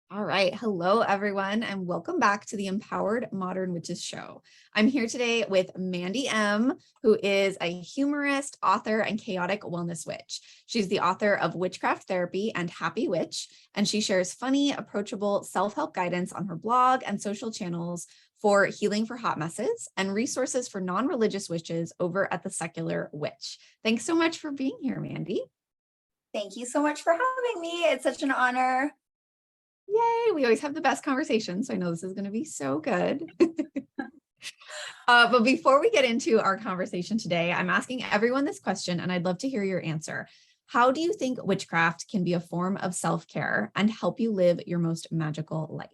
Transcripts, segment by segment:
All right. Hello, everyone, and welcome back to the Empowered Modern Witches Show. I'm here today with Mandi Em, who is a humorist, author, and chaotic wellness witch. She's the author of Witchcraft Therapy and Happy Witch, and she shares funny, approachable self-help guidance on her blog and social channels for healing for hot messes and resources for non-religious witches over at The Secular Witch. Thanks so much for being here, Mandi. Thank you so much for having me. It's such an honor. Yay, we always have the best conversations. So I know this is going to be so good. But before we get into our conversation today, I'm asking everyone this question, and I'd love to hear your answer. How do you think witchcraft can be a form of self-care and help you live your most magical life?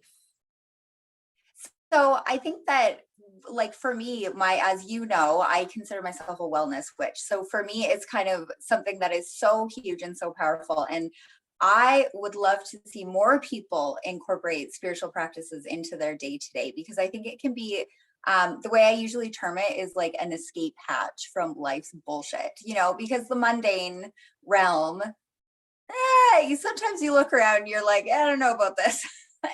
So I think that, like, for me, as you know, I consider myself a wellness witch. So for me, it's kind of something that is so huge and so powerful. And I would love to see more people incorporate spiritual practices into their day to day, because I think it can be, the way I usually term it is like an escape hatch from life's bullshit, because the mundane realm, sometimes you look around and you're like, I don't know about this.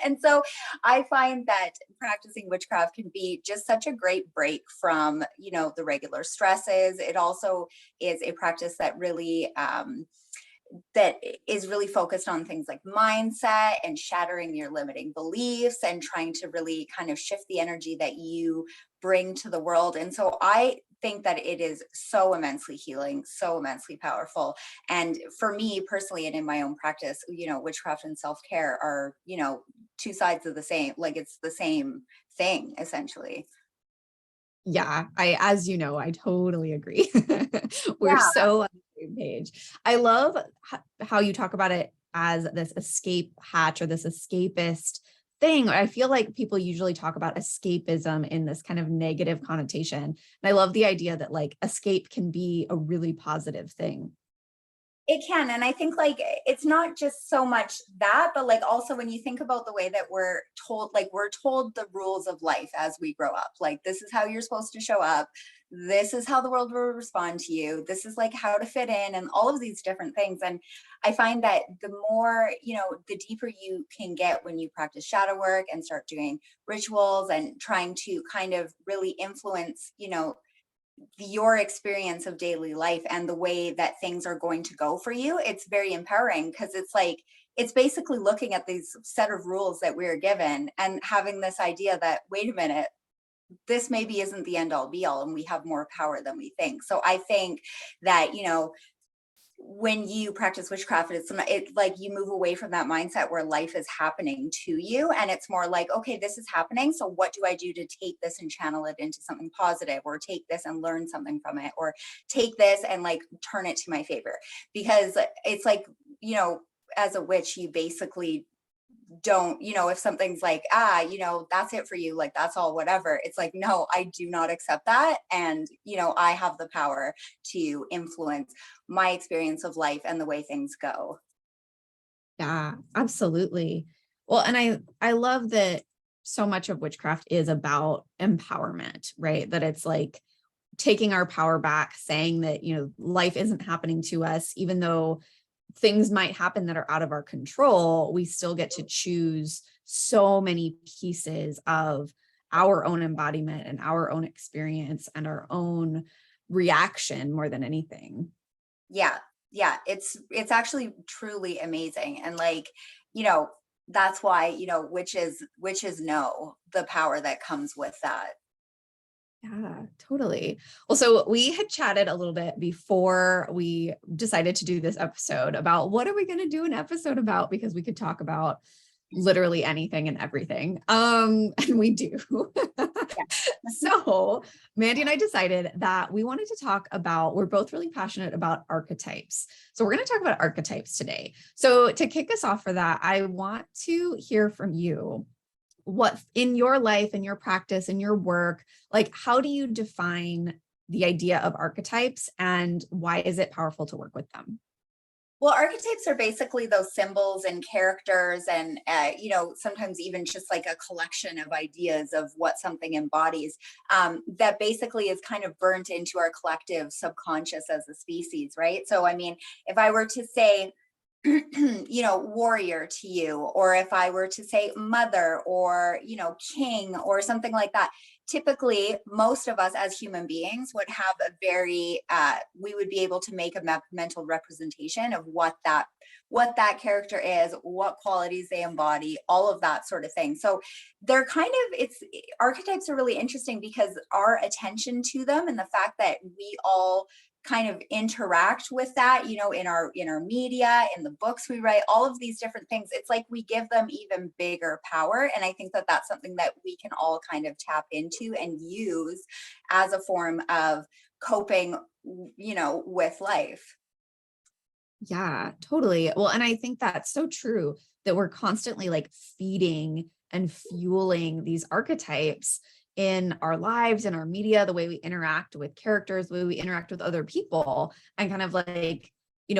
And so I find that practicing witchcraft can be just such a great break from, the regular stresses. It also is a practice that really, that is really focused on things like mindset and shattering your limiting beliefs and trying to really kind of shift the energy that you bring to the world. And so I think that it is so immensely healing, so immensely powerful. And for me personally, and in my own practice, witchcraft and self-care are, two sides of the same, like it's the same thing essentially. Yeah, as you know, I totally agree. We're Yeah. so on the same page. I love how you talk about it as this escape hatch or this escapist thing. I feel like people usually talk about escapism in this kind of negative connotation. And I love the idea that like escape can be a really positive thing. It can. And I think like it's not just so much that, but like also when you think about the way that we're told the rules of life as we grow up, like this is how you're supposed to show up. This is how the world will respond to you. This is like how to fit in and all of these different things. And I find that the more, the deeper you can get when you practice shadow work and start doing rituals and trying to kind of really influence, your experience of daily life and the way that things are going to go for you, it's very empowering because it's like it's basically looking at these set of rules that we're given and having this idea that, wait a minute, this maybe isn't the end all be all and we have more power than we think. So I think that, when you practice witchcraft, it's like you move away from that mindset where life is happening to you. And it's more like, okay, this is happening. So what do I do to take this and channel it into something positive, or take this and learn something from it, or take this and like turn it to my favor? Because it's like, as a witch, you basically don't, if something's like, that's it for you, like that's all, whatever, it's like, no, I do not accept that. And I have the power to influence my experience of life and the way things go. Yeah, absolutely. Well, and I love that so much of witchcraft is about empowerment, right? That it's like taking our power back, saying that, life isn't happening to us, even though things might happen that are out of our control, we still get to choose so many pieces of our own embodiment and our own experience and our own reaction more than anything. Yeah, yeah, it's actually truly amazing. And like, that's why, witches know the power that comes with that. Yeah, totally. Well, so we had chatted a little bit before we decided to do this episode about what are we going to do an episode about, because we could talk about literally anything and everything. And we do. Yeah. So Mandi and I decided that we wanted to talk about, we're both really passionate about archetypes. So we're going to talk about archetypes today. So to kick us off for that, I want to hear from you. What in your life, in your practice, in your work, like how do you define the idea of archetypes and why is it powerful to work with them? Well, archetypes are basically those symbols and characters, and sometimes even just like a collection of ideas of what something embodies. That basically is kind of burnt into our collective subconscious as a species, right? So, I mean, if I were to say, warrior to you, or if I were to say mother, or, king, or something like that, typically most of us as human beings would have a very, we would be able to make a mental representation of what that character is, what qualities they embody, all of that sort of thing. So they're archetypes are really interesting because our attention to them and the fact that we all kind of interact with that, in our media, in the books we write, all of these different things, it's like we give them even bigger power. And I think that that's something that we can all kind of tap into and use as a form of coping, with life. Yeah, totally. Well, and I think that's so true that we're constantly like feeding and fueling these archetypes in our lives, in our media, the way we interact with characters, the way we interact with other people, and kind of like,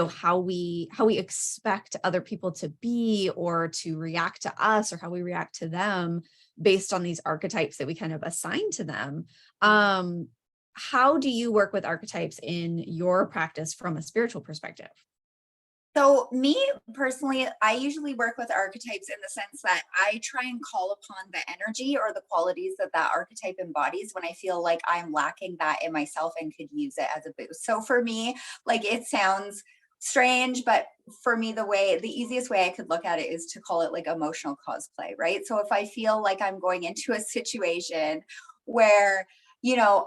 how we expect other people to be or to react to us, or how we react to them based on these archetypes that we kind of assign to them. How do you work with archetypes in your practice from a spiritual perspective? So me personally, I usually work with archetypes in the sense that I try and call upon the energy or the qualities that archetype embodies when I feel like I'm lacking that in myself and could use it as a boost. So for me, like, it sounds strange, but for me, the easiest way I could look at it is to call it like emotional cosplay, right? So if I feel like I'm going into a situation where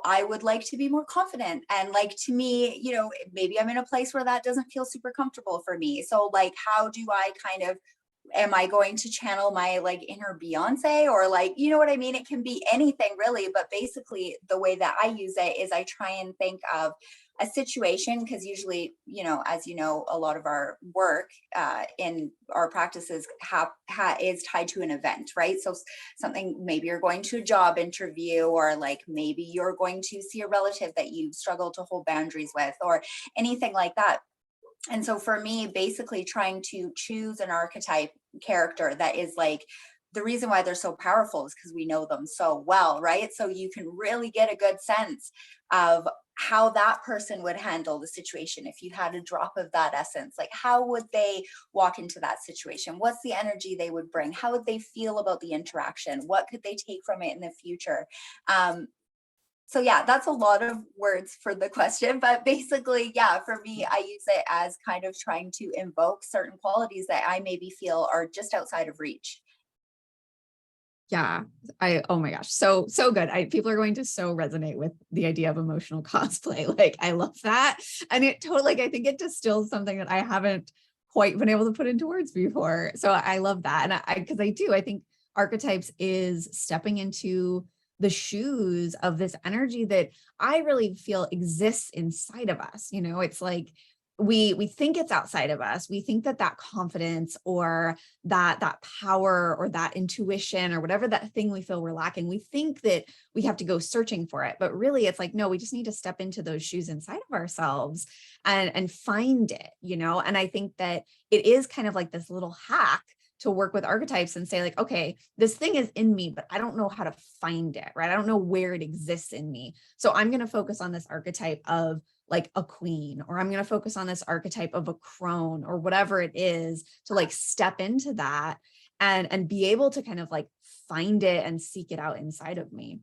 I would like to be more confident. And like, to me, maybe I'm in a place where that doesn't feel super comfortable for me. So like, how do I am I going to channel my like inner Beyonce, or like, you know what I mean? It can be anything really, but basically the way that I use it is I try and think of a situation, because usually, as a lot of our work in our practices is tied to an event, right? So something, maybe you're going to a job interview, or like maybe you're going to see a relative that you struggle to hold boundaries with, or anything like that. And so for me, basically trying to choose an archetype character that is like, the reason why they're so powerful is because we know them so well, right? So you can really get a good sense of how that person would handle the situation. If you had a drop of that essence, like, how would they walk into that situation? What's the energy they would bring? How would they feel about the interaction? What could they take from it in the future? So yeah, that's a lot of words for the question, but basically, yeah, for me, I use it as kind of trying to invoke certain qualities that I maybe feel are just outside of reach. Yeah, oh my gosh, so good. People are going to so resonate with the idea of emotional cosplay. Like, I love that. And it totally, like, I think it distills something that I haven't quite been able to put into words before. So I love that. And because I think archetypes is stepping into the shoes of this energy that I really feel exists inside of us. It's like we think it's outside of us. We think that confidence, or that power, or that intuition, or whatever that thing we feel we're lacking, we think that we have to go searching for it. But really, it's like, no, we just need to step into those shoes inside of ourselves and find it. And I think that it is kind of like this little hack to work with archetypes and say like, okay, this thing is in me, but I don't know how to find it, right? I don't know where it exists in me. So I'm going to focus on this archetype of like a queen, or I'm going to focus on this archetype of a crone, or whatever it is, to like step into that and be able to kind of like find it and seek it out inside of me.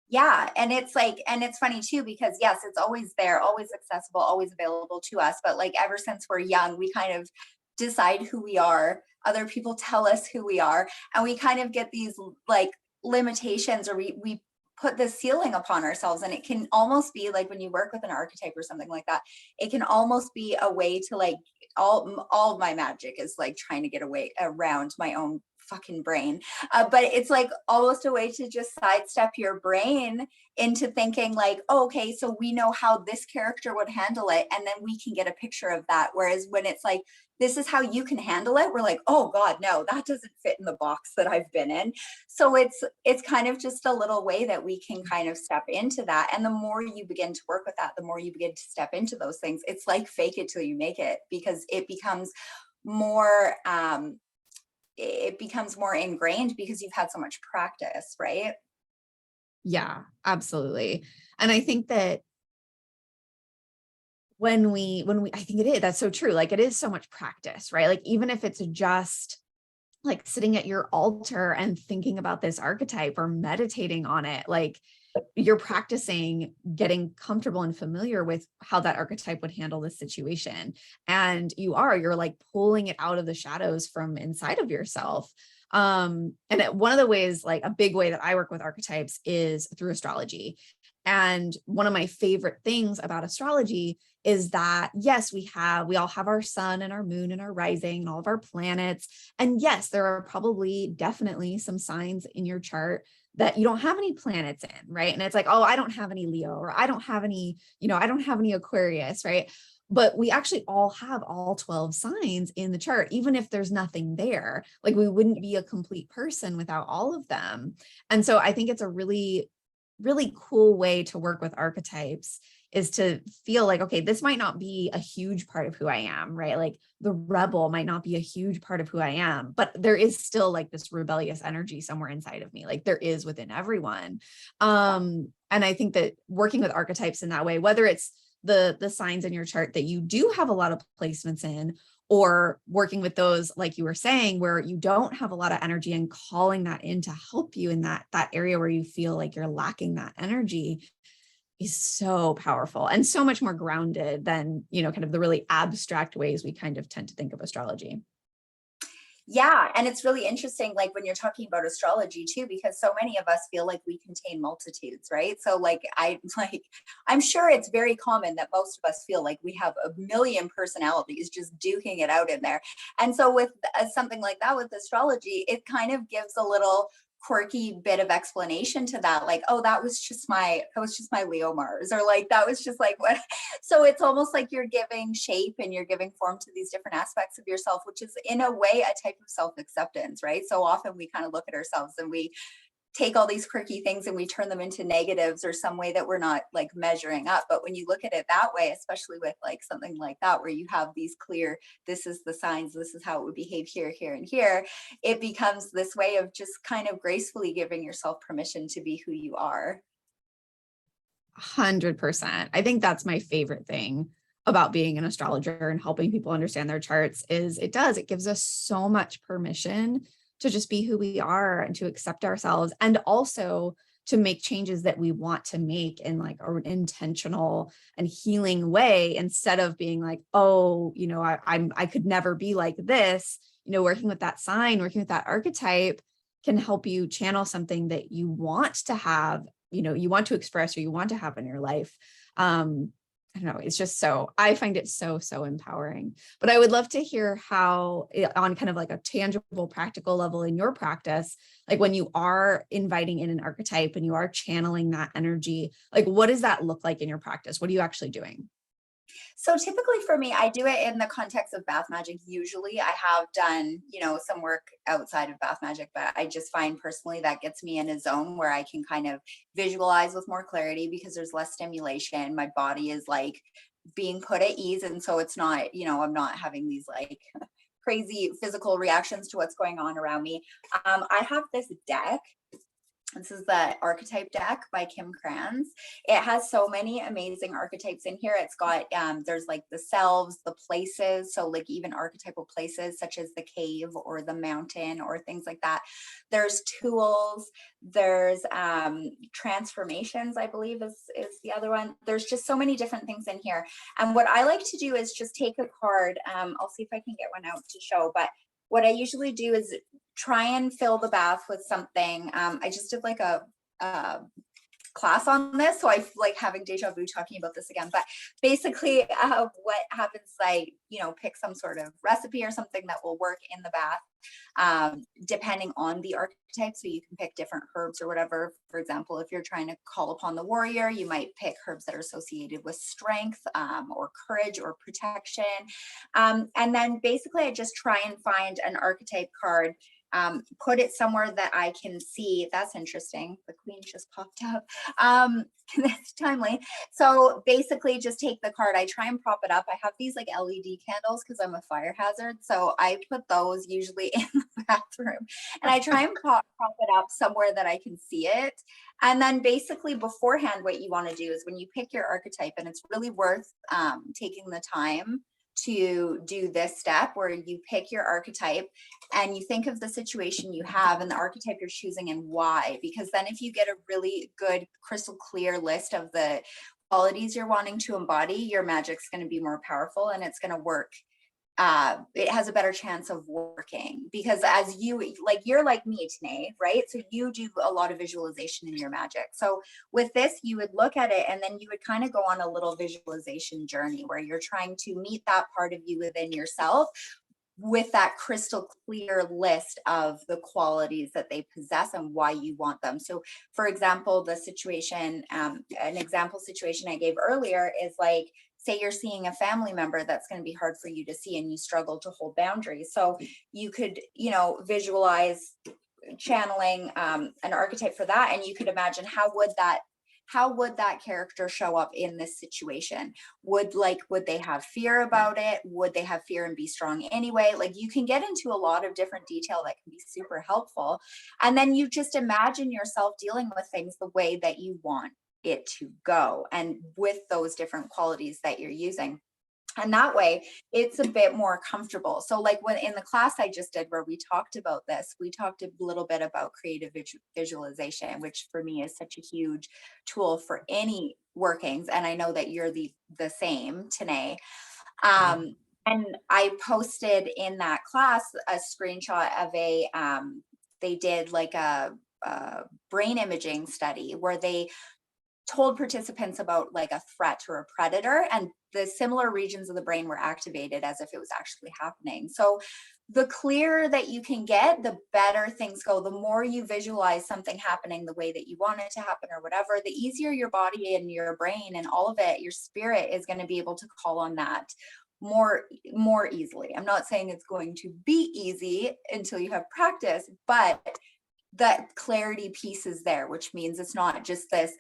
Yeah. And it's like, and it's funny too, because yes, it's always there, always accessible, always available to us. But like, ever since we're young, we kind of decide who we are. Other people tell us who we are. And we kind of get these like limitations, or we put this ceiling upon ourselves. And it can almost be like, when you work with an archetype or something like that, it can almost be a way to like, all of my magic is like trying to get away around my own fucking brain. But it's like almost a way to just sidestep your brain into thinking like, oh, okay, so we know how this character would handle it, and then we can get a picture of that. Whereas when it's like, this is how you can handle it, we're like, oh God, no, that doesn't fit in the box that I've been in. So it's kind of just a little way that we can kind of step into that. And the more you begin to work with that, the more you begin to step into those things. It's like fake it till you make it, because it becomes more ingrained because you've had so much practice, right? Yeah, absolutely. And I think that I think it is, that's so true. Like it is so much practice, right? Like even if it's just like sitting at your altar and thinking about this archetype or meditating on it, like you're practicing getting comfortable and familiar with how that archetype would handle this situation. And you're like pulling it out of the shadows from inside of yourself. One of the ways, like a big way that I work with archetypes is through astrology. And one of my favorite things about astrology is that, yes, we all have our sun and our moon and our rising and all of our planets. And yes, there are probably definitely some signs in your chart that you don't have any planets in, right? And it's like, oh, I don't have any Leo, or I don't have any, I don't have any Aquarius, right? But we actually all have all 12 signs in the chart, even if there's nothing there. Like we wouldn't be a complete person without all of them. And so I think it's a really, really cool way to work with archetypes, is to feel like, okay, this might not be a huge part of who I am, right? Like the rebel might not be a huge part of who I am, but there is still like this rebellious energy somewhere inside of me, like there is within everyone. And I think that working with archetypes in that way, whether it's the signs in your chart that you do have a lot of placements in, or working with those, like you were saying, where you don't have a lot of energy, and calling that in to help you in that area where you feel like you're lacking that energy, is so powerful and so much more grounded than, kind of the really abstract ways we kind of tend to think of astrology. Yeah, and it's really interesting, like when you're talking about astrology too, because so many of us feel like we contain multitudes, right? So I'm sure it's very common that most of us feel like we have a million personalities just duking it out in there. And so with something like that with astrology, it kind of gives a little quirky bit of explanation to that, like, oh, that was just my Leo Mars, or like that was just like what. So it's almost like you're giving shape and you're giving form to these different aspects of yourself, which is in a way a type of self-acceptance, right? So often we kind of look at ourselves and we take all these quirky things and we turn them into negatives or some way that we're not like measuring up. But when you look at it that way, especially with like something like that, where you have these clear, this is the signs, this is how it would behave here, here, and here, it becomes this way of just kind of gracefully giving yourself permission to be who you are. 100%. I think that's my favorite thing about being an astrologer and helping people understand their charts, is it gives us so much permission to just be who we are and to accept ourselves, and also to make changes that we want to make in like an intentional and healing way, instead of being like, oh, I could never be like this. Working with that sign, working with that archetype can help you channel something that you want to have, you want to express, or you want to have in your life. I don't know, it's just I find it so empowering. But I would love to hear how, on kind of like a tangible, practical level in your practice, like when you are inviting in an archetype and you are channeling that energy, like what does that look like in your practice? What are you actually doing? So typically for me, I do it in the context of bath magic. Usually I have done, some work outside of bath magic, but I just find personally that gets me in a zone where I can kind of visualize with more clarity, because there's less stimulation. My body is like being put at ease. And so it's not, I'm not having these like crazy physical reactions to what's going on around me. I have this deck. This is the archetype deck by Kim Kranz. It has so many amazing archetypes in here. It's got, there's like the selves, the places. So like even archetypal places such as the cave or the mountain or things like that. There's tools, there's transformations, I believe is the other one. There's just so many different things in here. And what I like to do is just take a card. I'll see if I can get one out to show, but what I usually do is try and fill the bath with something. I just did like a class on this, so I feel like having deja vu talking about this again. But basically, what happens is I, pick some sort of recipe or something that will work in the bath, depending on the archetype. So you can pick different herbs or whatever. For example, if you're trying to call upon the warrior, you might pick herbs that are associated with strength, or courage or protection. And then basically, I just try and find an archetype card put it somewhere that I can see. That's interesting. The queen just popped up. That's timely. So basically just take the card. I try and prop it up. I have these like LED candles because I'm a fire hazard. So I put those usually in the bathroom, and I try and prop it up somewhere that I can see it. And then basically beforehand, what you want to do is when you pick your archetype, and it's really worth taking the time to do this step where you pick your archetype and you think of the situation you have and the archetype you're choosing and why. Because then if you get a really good crystal clear list of the qualities you're wanting to embody, your magic's going to be more powerful and it's going to work. It has a better chance of working, because as you, like, you're like me, Tanae, right? So you do a lot of visualization in your magic. So with this, you would look at it and then you would kind of go on a little visualization journey where you're trying to meet that part of you within yourself with that crystal clear list of the qualities that they possess and why you want them. So for example, the situation, an example situation I gave earlier is like, say you're seeing a family member that's going to be hard for you to see and you struggle to hold boundaries. So you could, you know, visualize channeling an archetype for that. And you could imagine how would that character show up in this situation? Would they have fear about it? Would they have fear and be strong anyway? Like, you can get into a lot of different detail that can be super helpful. And then you just imagine yourself dealing with things the way that you want it to go, and with those different qualities that you're using. And that way it's a bit more comfortable. So like when in the class I just did where we talked about this, we talked a little bit about creative visualization, which for me is such a huge tool for any workings. And I know that you're the same, Tanae. And I posted in that class a screenshot of they did like a brain imaging study where they told participants about like a threat or a predator, and the similar regions of the brain were activated as if it was actually happening. So the clearer that you can get, the better things go. The more you visualize something happening the way that you want it to happen or whatever, the easier your body and your brain and all of it, your spirit, is going to be able to call on that more easily. I'm not saying it's going to be easy until you have practice, but that clarity piece is there, which means it's not just this,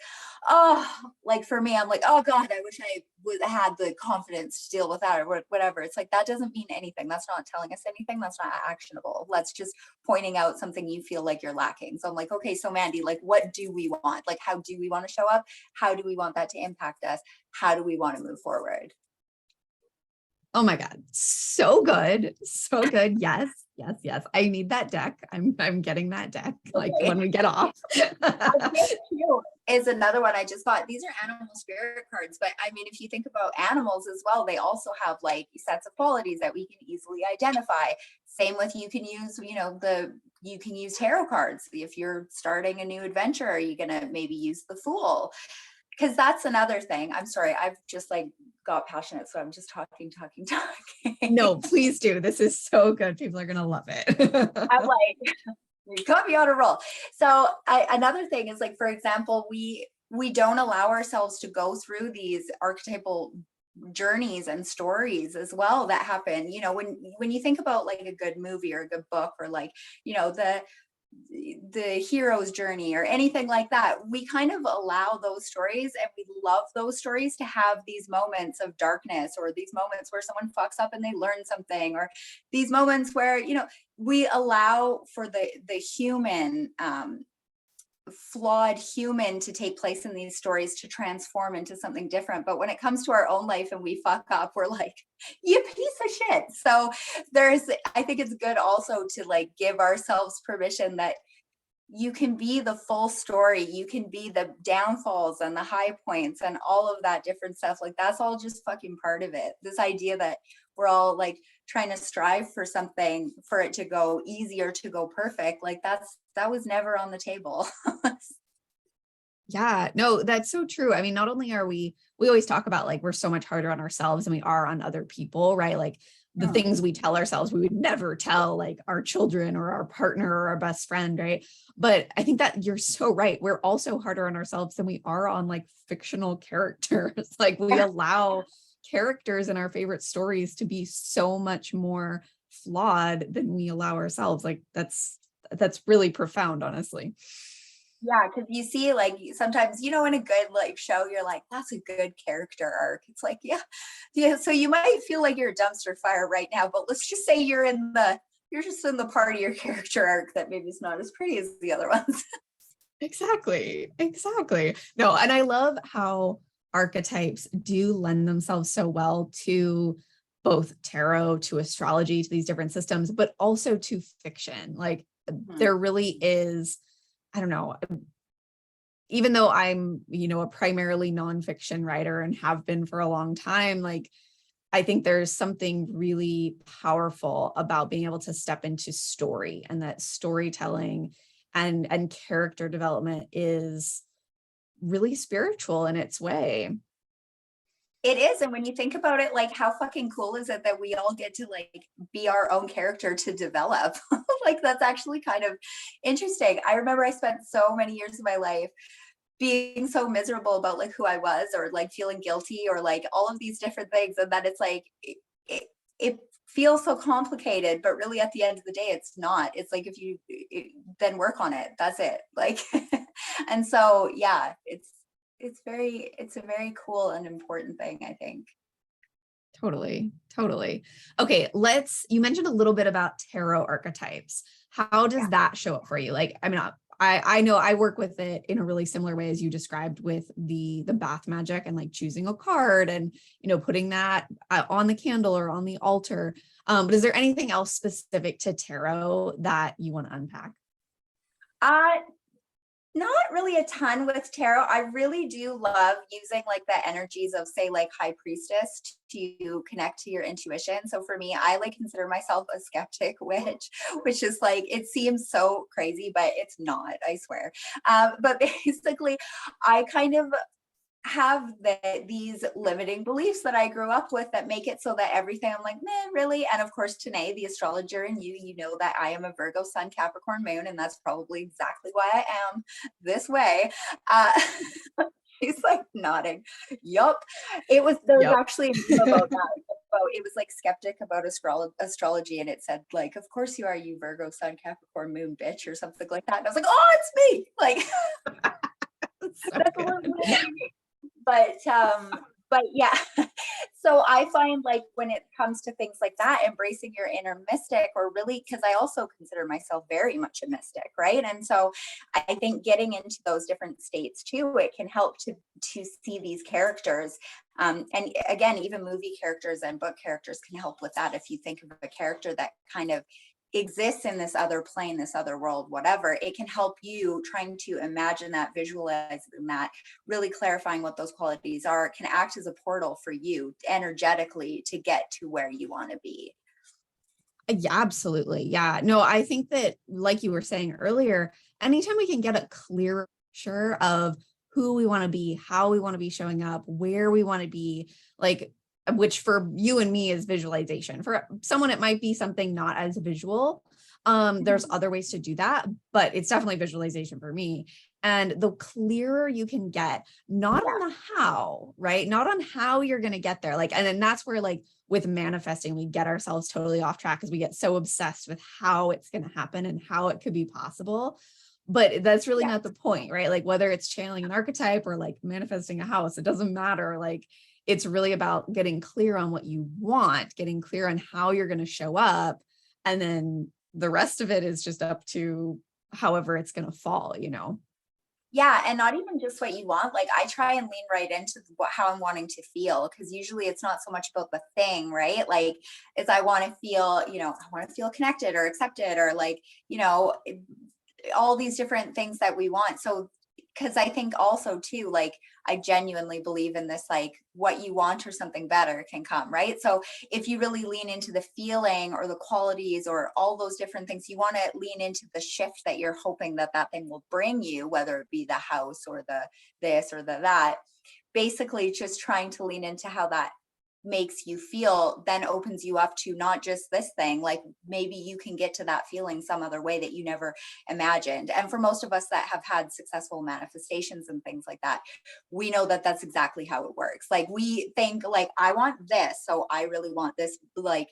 like for me, I'm like, oh God, I wish I would have had the confidence to deal with that or whatever. It's like, that doesn't mean anything. That's not telling us anything. That's not actionable. That's just pointing out something you feel like you're lacking. So I'm like, okay, so Mandi, like, what do we want? Like, how do we want to show up? How do we want that to impact us? How do we want to move forward? Oh my God. So good. So good. Yes. Yes. Yes. I need that deck. I'm getting that deck like when we get off. Is another one I just got. These are animal spirit cards, but I mean, if you think about animals as well, they also have like sets of qualities that we can easily identify. Same with, you can use, you can use tarot cards. If you're starting a new adventure, are you going to maybe use the Fool? Because that's another thing. I'm sorry, I've just like got passionate, so I'm just talking. No, please do. This is so good. People are gonna love it. I'm like, you got me on a roll. So another thing is, like, for example, we don't allow ourselves to go through these archetypal journeys and stories as well that happen. When you think about like a good movie or a good book, or like, the hero's journey or anything like that, we kind of allow those stories, and we love those stories to have these moments of darkness, or these moments where someone fucks up and they learn something, or these moments where we allow for the human flawed human to take place in these stories, to transform into something different. But when it comes to our own life and we fuck up, we're like, you piece of shit. So I think it's good also to like give ourselves permission that you can be the full story. You can be the downfalls and the high points and all of that different stuff. Like, that's all just fucking part of it. This idea that we're all like trying to strive for something, for it to go easy or to go perfect, like that was never on the table. Yeah, no, that's so true. I mean, not only are we always talk about like, we're so much harder on ourselves than we are on other people, right? Like the things we tell ourselves, we would never tell like our children or our partner or our best friend, right? But I think that you're so right. We're also harder on ourselves than we are on like fictional characters. Like, we allow characters in our favorite stories to be so much more flawed than we allow ourselves. Like that's really profound, honestly. Yeah, because you see, like sometimes, in a good like show, you're like, that's a good character arc. It's like, yeah. So you might feel like you're a dumpster fire right now, but let's just say you're just in the part of your character arc that maybe is not as pretty as the other ones. Exactly. No, and I love how archetypes do lend themselves so well to both tarot, to astrology, to these different systems, but also to fiction. Like there really is, I don't know, even though I'm, a primarily nonfiction writer and have been for a long time, like I think there's something really powerful about being able to step into story, and that storytelling and character development is really spiritual in its way. It is. And when you think about it, like how fucking cool is it that we all get to like be our own character to develop? Like that's actually kind of interesting. I remember I spent so many years of my life being so miserable about like who I was, or like feeling guilty, or like all of these different things. And that it's like, it feels so complicated, but really at the end of the day, it's not. It's like, if you then work on it, that's it. Like, and so, yeah, it's a very cool and important thing, I think. Totally. Okay, you mentioned a little bit about tarot archetypes. How does that show up for you? Like, I mean, I know I work with it in a really similar way as you described with the bath magic, and like choosing a card and, putting that on the candle or on the altar. But is there anything else specific to tarot that you want to unpack? Uh, Not really a ton with tarot. I really do love using like the energies of, say, like High Priestess to connect to your intuition. So for me, I like consider myself a skeptic witch, which is like, it seems so crazy, but it's not, I swear. But basically, I kind of have these limiting beliefs that I grew up with that make it so that everything I'm like, meh, really. And of course, Tanae, the astrologer in you know that I am a Virgo Sun, Capricorn Moon, and that's probably exactly why I am this way. Uh, she's like nodding. Yup. There was actually a meme about that. It was like skeptic about astrology, and it said like, of course you are, you Virgo Sun, Capricorn Moon bitch, or something like that. And I was like, oh, it's me. Like, that's a little bit but yeah. So I find like when it comes to things like that, embracing your inner mystic, or really, because I also consider myself very much a mystic, right? And so I think getting into those different states too, it can help to see these characters. And again, even movie characters and book characters can help with that. If you think of a character that kind of exists in this other plane, this other world, whatever, it can help you trying to imagine that, visualize that, really clarifying what those qualities are, can act as a portal for you energetically to get to where you want to be. Yeah, absolutely. Yeah. No, I think that, like you were saying earlier, anytime we can get a clearer picture of who we want to be, how we want to be showing up, where we want to be, like, which for you and me is visualization. For someone, it might be something not as visual. There's other ways to do that, but it's definitely visualization for me. And the clearer you can get, not on the how, right? Not on how you're going to get there. Like, and then that's where, like, with manifesting, we get ourselves totally off track because we get so obsessed with how it's going to happen and how it could be possible. But that's really not the point, right? Like, whether it's channeling an archetype or like manifesting a house, it doesn't matter. Like, it's really about getting clear on what you want, getting clear on how you're going to show up. And then the rest of it is just up to however it's going to fall, Yeah, and not even just what you want. Like I try and lean right into how I'm wanting to feel, because usually it's not so much about the thing, right? Like it's I want to feel, I want to feel connected or accepted, or like, all these different things that we want. So because I think also too, like I genuinely believe in this, like what you want or something better can come, right? So if you really lean into the feeling or the qualities or all those different things, you want to lean into the shift that you're hoping that thing will bring you, whether it be the house or the this or the that. Basically just trying to lean into how that makes you feel then opens you up to not just this thing, like maybe you can get to that feeling some other way that you never imagined. And for most of us that have had successful manifestations and things like that, we know that that's exactly how it works. Like we think like I want this, so I really want this, like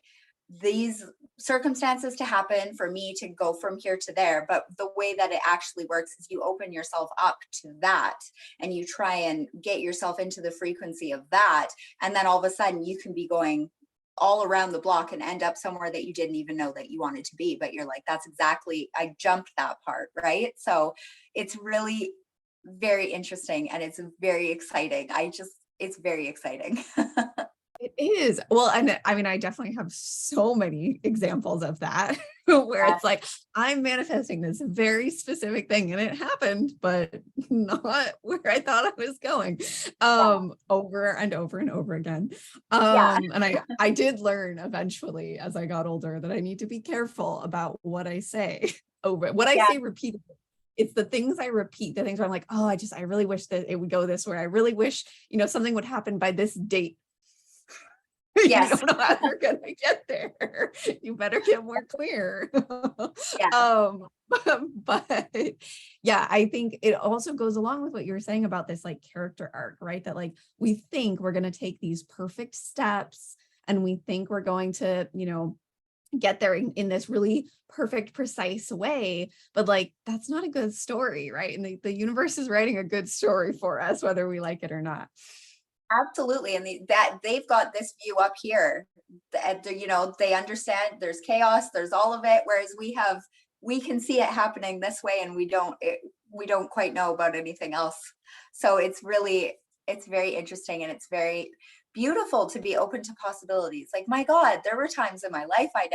these circumstances to happen for me to go from here to there. But the way that it actually works is you open yourself up to that and you try and get yourself into the frequency of that. And then all of a sudden you can be going all around the block and end up somewhere that you didn't even know that you wanted to be. But you're like, that's exactly, I jumped that part, right? So it's really very interesting and it's very exciting. It's very exciting. It is. Well, and I mean, I definitely have so many examples of that where Yeah. it's like, I'm manifesting this very specific thing and it happened, but not where I thought I was going, over and over and over again. Yeah. And I did learn eventually as I got older that I need to be careful about what I say what I Yeah. say repeatedly. It's the things I repeat, the things where I'm like, oh, I really wish that it would go this way. I really wish, something would happen by this date. You Yes. don't know how you're gonna get there. You better get more clear. Yeah. But yeah, I think it also goes along with what you were saying about this like character arc, right? That like we think we're gonna take these perfect steps and we think we're going to, get there in this really perfect, precise way. But like that's not a good story, right? And the universe is writing a good story for us, whether we like it or not. Absolutely. And that they've got this view up here. They understand there's chaos, there's all of it. Whereas we can see it happening this way and we don't quite know about anything else. So it's very interesting and it's very beautiful to be open to possibilities. Like, my God, there were times in my life I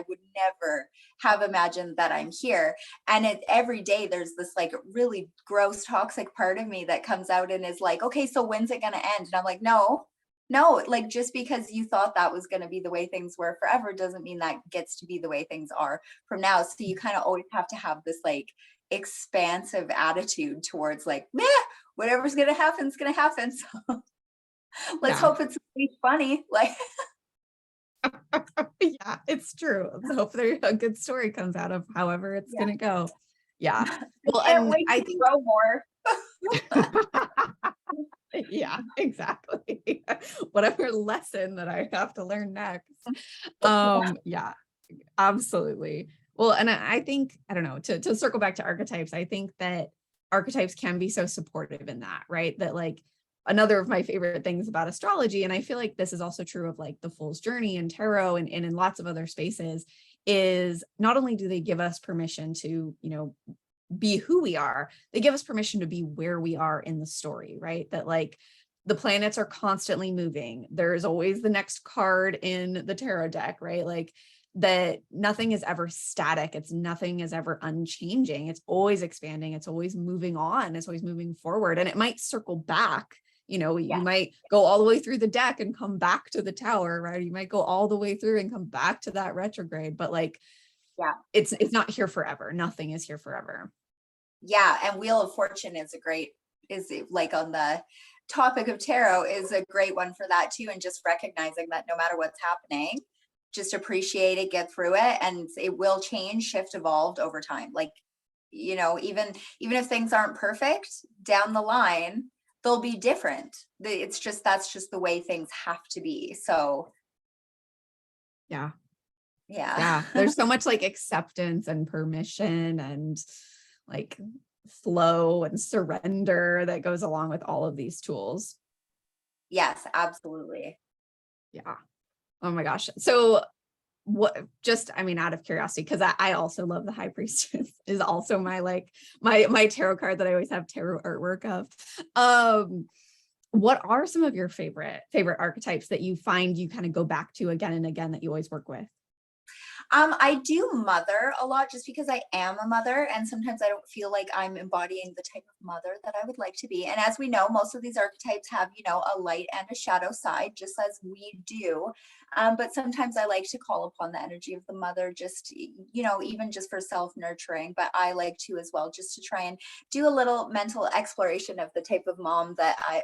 would never have imagined that I'm here. And every day there's this like really gross, toxic part of me that comes out and is like, okay, so when's it going to end? And I'm like, no, like just because you thought that was going to be the way things were forever doesn't mean that gets to be the way things are from now. So you kind of always have to have this like expansive attitude towards like, meh, whatever's going to happen is going to happen. So let's Yeah. hope it's really funny. Like, Yeah, it's true. Let's hope there a good story comes out of however it's yeah. gonna go. Yeah. I Well, can't and wait I to think grow more. yeah, exactly. Whatever lesson that I have to learn next. Yeah, absolutely. Well, and I think, I don't know, to circle back to archetypes, I think that archetypes can be so supportive in that, right? That like another of my favorite things about astrology, and I feel like this is also true of like the Fool's Journey and tarot and in lots of other spaces, is not only do they give us permission to, be who we are, they give us permission to be where we are in the story, right? That like the planets are constantly moving. There's always the next card in the tarot deck, right? Like that nothing is ever static. Nothing is ever unchanging. It's always expanding. It's always moving on. It's always moving forward. And it might circle back. You Yeah. might go all the way through the deck and come back to the tower, right? You might go all the way through and come back to that retrograde, but like, Yeah. it's not here forever. Nothing is here forever. Yeah. And Wheel of Fortune is like on the topic of tarot is a great one for that too. And just recognizing that no matter what's happening, just appreciate it, get through it, and it will change, shift, evolved over time. Like, even if things aren't perfect down the line, they'll be different. That's just the way things have to be. So Yeah. yeah. There's so much like acceptance and permission and like flow and surrender that goes along with all of these tools. Yes, absolutely. Yeah. Oh my gosh. So I mean, out of curiosity, because I also love the High Priestess is also my tarot card that I always have tarot artwork of. What are some of your favorite archetypes that you find you kind of go back to again and again that you always work with? I do mother a lot just because I am a mother, and sometimes I don't feel like I'm embodying the type of mother that I would like to be. And as we know, most of these archetypes have, a light and a shadow side, just as we do. But sometimes I like to call upon the energy of the mother, just, even just for self-nurturing. But I like to as well, just to try and do a little mental exploration of the type of mom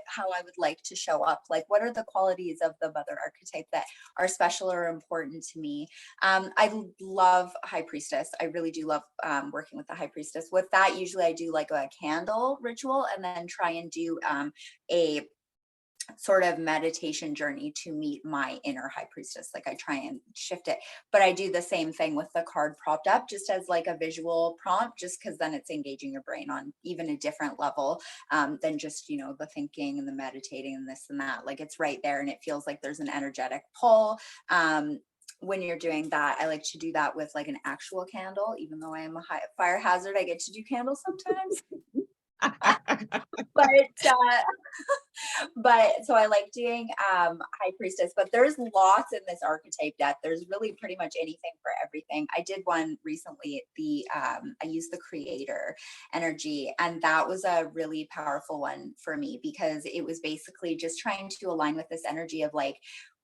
how I would like to show up. Like, what are the qualities of the mother archetype that are special or important to me? I love High Priestess. I really do love working with the High Priestess. With that, usually I do like a candle ritual and then try and do a sort of meditation journey to meet my inner high priestess. Like I try and shift it, but I do the same thing with the card propped up just as like a visual prompt, just because then it's engaging your brain on even a different level than just, you know, the thinking and the meditating and this and that. Like it's right there and it feels like there's an energetic pull. When you're doing that, I like to do that with like an actual candle, even though I am a high fire hazard, I get to do candles sometimes. but but so I like doing high priestess, but there's lots in this archetype deck. There's really pretty much anything for everything. I did one recently, I used the creator energy, and that was a really powerful one for me because it was basically just trying to align with this energy of like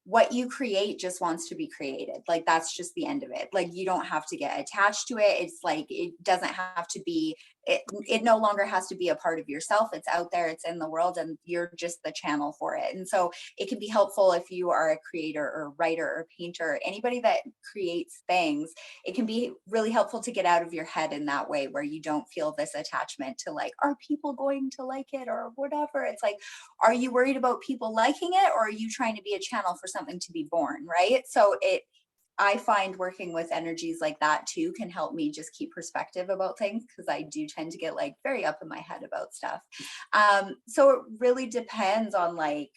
what you create just wants to be created. Like that's just the end of it. Like you don't have to get attached to it. It's like it doesn't have to be, it no longer has to be a part of yourself. It's out there, it's in the world, and you're just the channel for it. And so it can be helpful if you are a creator or writer or painter, anybody that creates things. It can be really helpful to get out of your head in that way where you don't feel this attachment to like, are people going to like it or whatever? It's like, are you worried about people liking it, or are you trying to be a channel for something to be born, right? So I find working with energies like that too can help me just keep perspective about things, because I do tend to get like very up in my head about stuff. So it really depends on like,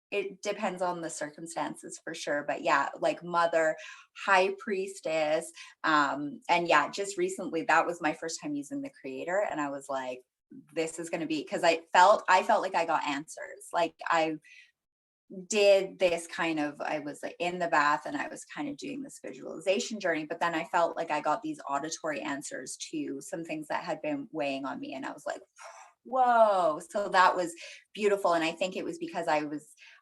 it depends on the circumstances for sure. But yeah, like mother, high priestess. And yeah, just recently, that was my first time using the creator. And I was like, this is going to be, because I felt like I got answers. Like I did this kind of, I was like in the bath and I was kind of doing this visualization journey, but then I felt like I got these auditory answers to some things that had been weighing on me. And I was like, whoa. So that was beautiful. And I think it was because I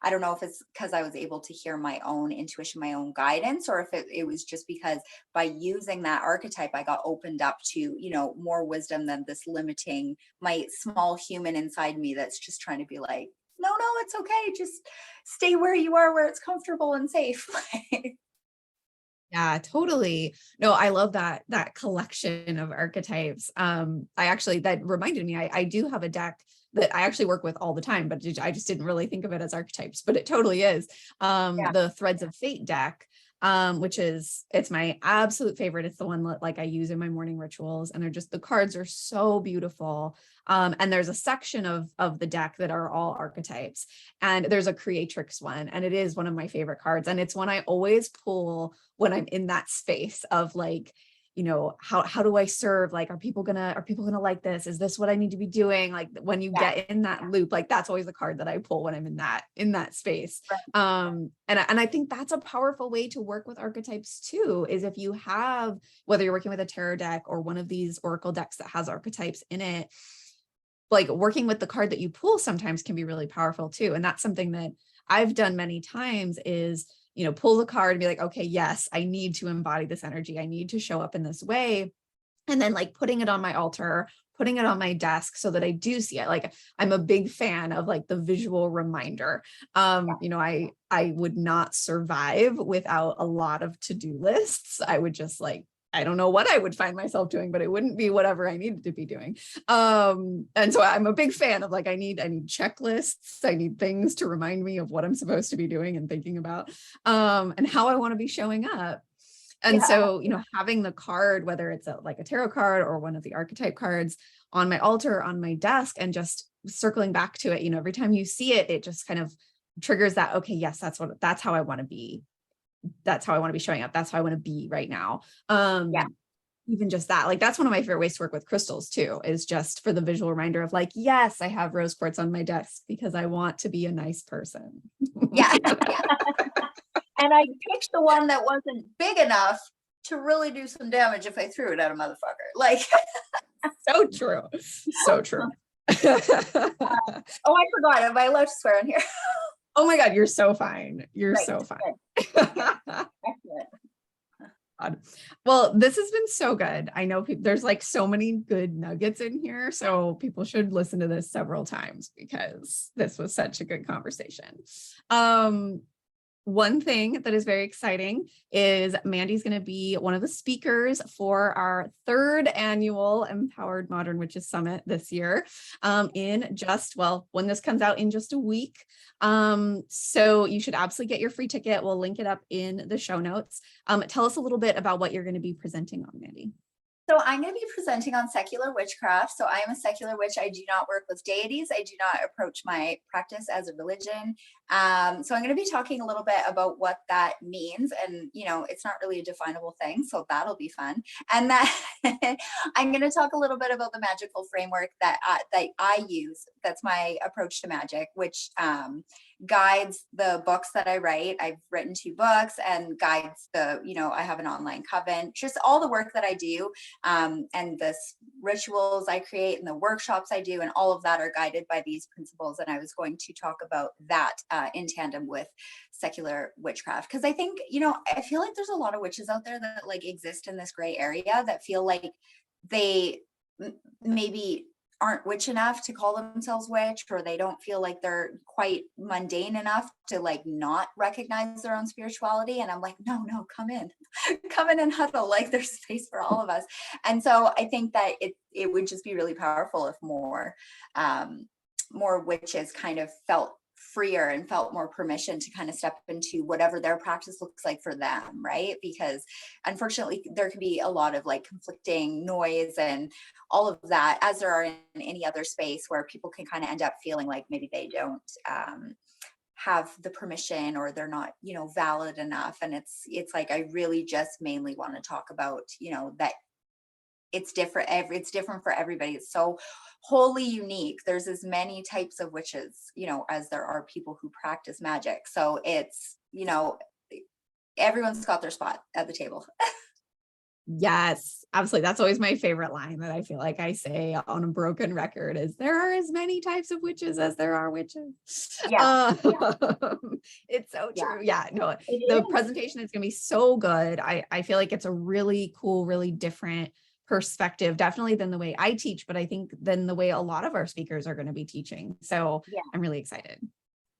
don't know if it's because I was able to hear my own intuition, my own guidance, or if it was just because by using that archetype, I got opened up to, you know, more wisdom than this limiting my small human inside me that's just trying to be like, no, it's okay. Just stay where you are, where it's comfortable and safe. Yeah, totally. No, I love that collection of archetypes. That reminded me, I do have a deck that I actually work with all the time, but I just didn't really think of it as archetypes, but it totally is. Yeah. The Threads of Fate deck, it's my absolute favorite. It's the one that like I use in my morning rituals, and the cards are so beautiful. And there's a section of the deck that are all archetypes, and there's a creatrix one, and it is one of my favorite cards. And it's one I always pull when I'm in that space of like, you know, how do I serve? Like, are people gonna like this? Is this what I need to be doing? Like when you get in that loop, like that's always the card that I pull when I'm in that space. And I think that's a powerful way to work with archetypes too, is if you have, whether you're working with a tarot deck or one of these oracle decks that has archetypes in it, like working with the card that you pull sometimes can be really powerful too. And that's something that I've done many times is, you know, pull the card and be like, okay, yes, I need to embody this energy. I need to show up in this way. And then like putting it on my altar, putting it on my desk so that I do see it. Like I'm a big fan of like the visual reminder. You know, I would not survive without a lot of to-do lists. I would just like, I don't know what I would find myself doing, but it wouldn't be whatever I needed to be doing. And so I'm a big fan of like, I need checklists. I need things to remind me of what I'm supposed to be doing and thinking about, and how I want to be showing up. And so, you know, having the card, whether it's like a tarot card or one of the archetype cards on my altar, on my desk, and just circling back to it, you know, every time you see it, it just kind of triggers that, okay, yes, that's how I want to be. That's how I want to be showing up. That's how I want to be right now. Even just that, like, that's one of my favorite ways to work with crystals too, is just for the visual reminder of like, yes, I have rose quartz on my desk because I want to be a nice person. Yeah. And I picked the one that wasn't big enough to really do some damage if I threw it at a motherfucker. Like, so true. So true. Oh, I forgot. Am I allowed to swear on here? Oh my God, you're so fine. You're Right. so fine. Excellent. God. Well, this has been so good. I know there's like so many good nuggets in here, so people should listen to this several times because this was such a good conversation. one thing that is very exciting is Mandi's going to be one of the speakers for our 3rd annual Empowered Modern Witches Summit this year, in just, well, when this comes out, in just a week. So you should absolutely get your free ticket. We'll link it up in the show notes. Tell us a little bit about what you're going to be presenting on, Mandi. So I'm going to be presenting on secular witchcraft. So I am a secular witch. I do not work with deities. I do not approach my practice as a religion. So I'm going to be talking a little bit about what that means. And, you know, it's not really a definable thing. So that'll be fun. And that I'm going to talk a little bit about the magical framework that I use. That's my approach to magic, which guides the books that I write. I've written 2 books, and guides the, you know, I have an online coven, just all the work that I do, and the rituals I create and the workshops I do, and all of that are guided by these principles. And I was going to talk about that in tandem with secular witchcraft, because I think, you know, I feel like there's a lot of witches out there that like exist in this gray area that feel like they maybe aren't witch enough to call themselves witch, or they don't feel like they're quite mundane enough to like not recognize their own spirituality. And I'm like, no, come in and huddle, like there's space for all of us. And so I think that it would just be really powerful if more witches kind of felt freer and felt more permission to kind of step into whatever their practice looks like for them, right? Because unfortunately there can be a lot of like conflicting noise and all of that, as there are in any other space, where people can kind of end up feeling like maybe they don't have the permission, or they're not, you know, valid enough. And it's like, I really just mainly want to talk about, you know, that it's different. It's different for everybody. It's so wholly unique. There's as many types of witches, you know, as there are people who practice magic. So it's, you know, everyone's got their spot at the table. Yes, absolutely. That's always my favorite line that I feel like I say on a broken record is, there are as many types of witches as there are witches. Yeah. It's so true. Yeah, no, the presentation is going to be so good. I feel like it's a really cool, really different perspective, definitely than the way I teach, but I think than the way a lot of our speakers are going to be teaching. So yeah, I'm really excited.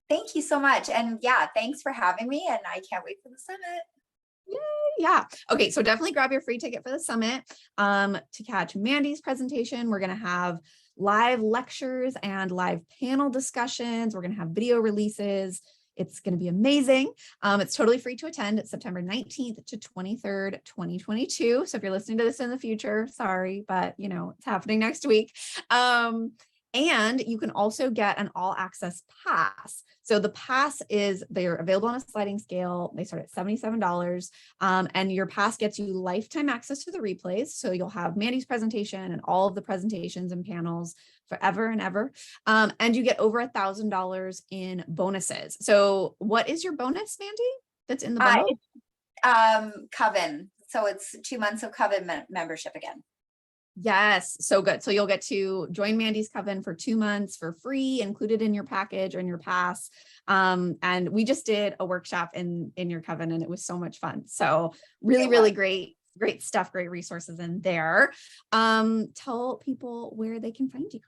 Thank you so much. And yeah, thanks for having me. And I can't wait for the summit. Yay, yeah. Okay. So definitely grab your free ticket for the summit. To catch Mandi's presentation, we're going to have live lectures and live panel discussions. We're going to have video releases. It's going to be amazing. It's totally free to attend. It's September 19th to 23rd, 2022. So if you're listening to this in the future, sorry, but you know, it's happening next week. And you can also get an all access pass. So the pass they're available on a sliding scale. They start at $77. And your pass gets you lifetime access to the replays. So you'll have Mandi's presentation and all of the presentations and panels forever and ever. And you get over $1,000 in bonuses. So what is your bonus, Mandi, that's in the bundle? Coven. So it's 2 months of Coven membership again. Yes, so good. So you'll get to join Mandi's Coven for 2 months for free, included in your package or in your pass. And we just did a workshop in your coven, and it was so much fun. So really great stuff, great resources in there. Tell people where they can find you.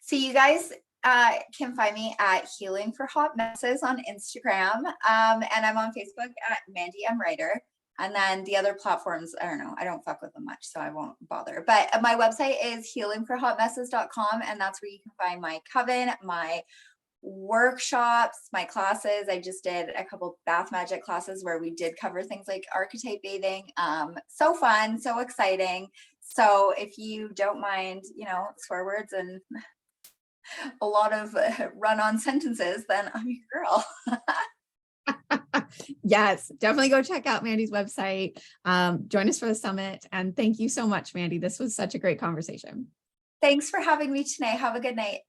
So you guys can find me at Healing for Hot Messes on Instagram. And I'm on Facebook at Mandi Em Writer. And then the other platforms, I don't know, I don't fuck with them much, so I won't bother. But my website is healingforhotmesses.com, and that's where you can find my coven, my workshops, my classes. I just did a couple bath magic classes where we did cover things like archetype bathing. So fun, so exciting. So if you don't mind, you know, swear words and a lot of run-on sentences, then I'm your girl. Yes, definitely go check out Mandi's website. Join us for the summit. And thank you so much, Mandi. This was such a great conversation. Thanks for having me tonight. Have a good night.